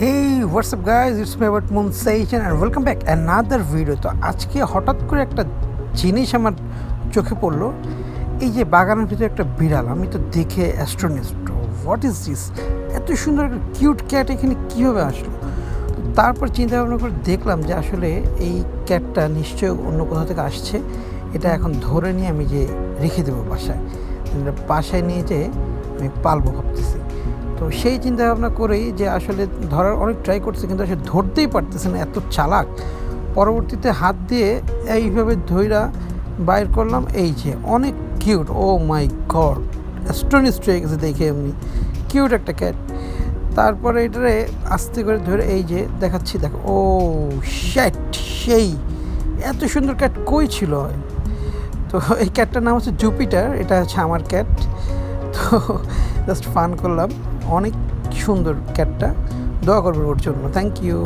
Hey, what's up guys? It's me about Moon Station and welcome back another video. তো আজকে হঠাৎ করে একটা জিনিস আমার চোখে পড়লো। এই যে বাগানের ভিতরে একটা বিড়াল, আমি তো দেখে অ্যাস্ট্রোনিস্ট। What is this? এত সুন্দর একটা কিউট ক্যাট এখানে কীভাবে আসলো? তারপর চিন্তা ভাবনা করে দেখলাম যে আসলে এই ক্যাটটা নিশ্চয়ই অন্য কোথাও থেকে আসছে। এটা এখন ধরে নিয়ে আমি যে রেখে দেবো বাসায়, বাসায় নিয়ে যেয়ে আমি পালবো ভাবতেছি। তো সেই চিন্তা ভাবনা করেই যে আসলে ধরার অনেক ট্রাই করছে, কিন্তু আসলে ধরতেই পারতেছে না, এত চালাক। পরবর্তীতে হাত দিয়ে এইভাবে ধইরা বাইর করলাম, এই যে অনেক কিউট। ও মাই গড, অ্যাস্ট্রনিস্ট হয়ে গেছে দেখে, এমনি কিউট একটা ক্যাট। তারপরে এটারে আস্তে করে ধরে এই যে দেখাচ্ছি, দেখো। ও শ্যাট, সেই এত সুন্দর ক্যাট কই ছিল? তো এই ক্যাটটার নাম হচ্ছে জুপিটার, এটা হচ্ছে আমার ক্যাট। তো জাস্ট ফান করলাম, অনেক সুন্দর ক্যাটটা। দোয়া করবেন ওর জন্য। Thank you.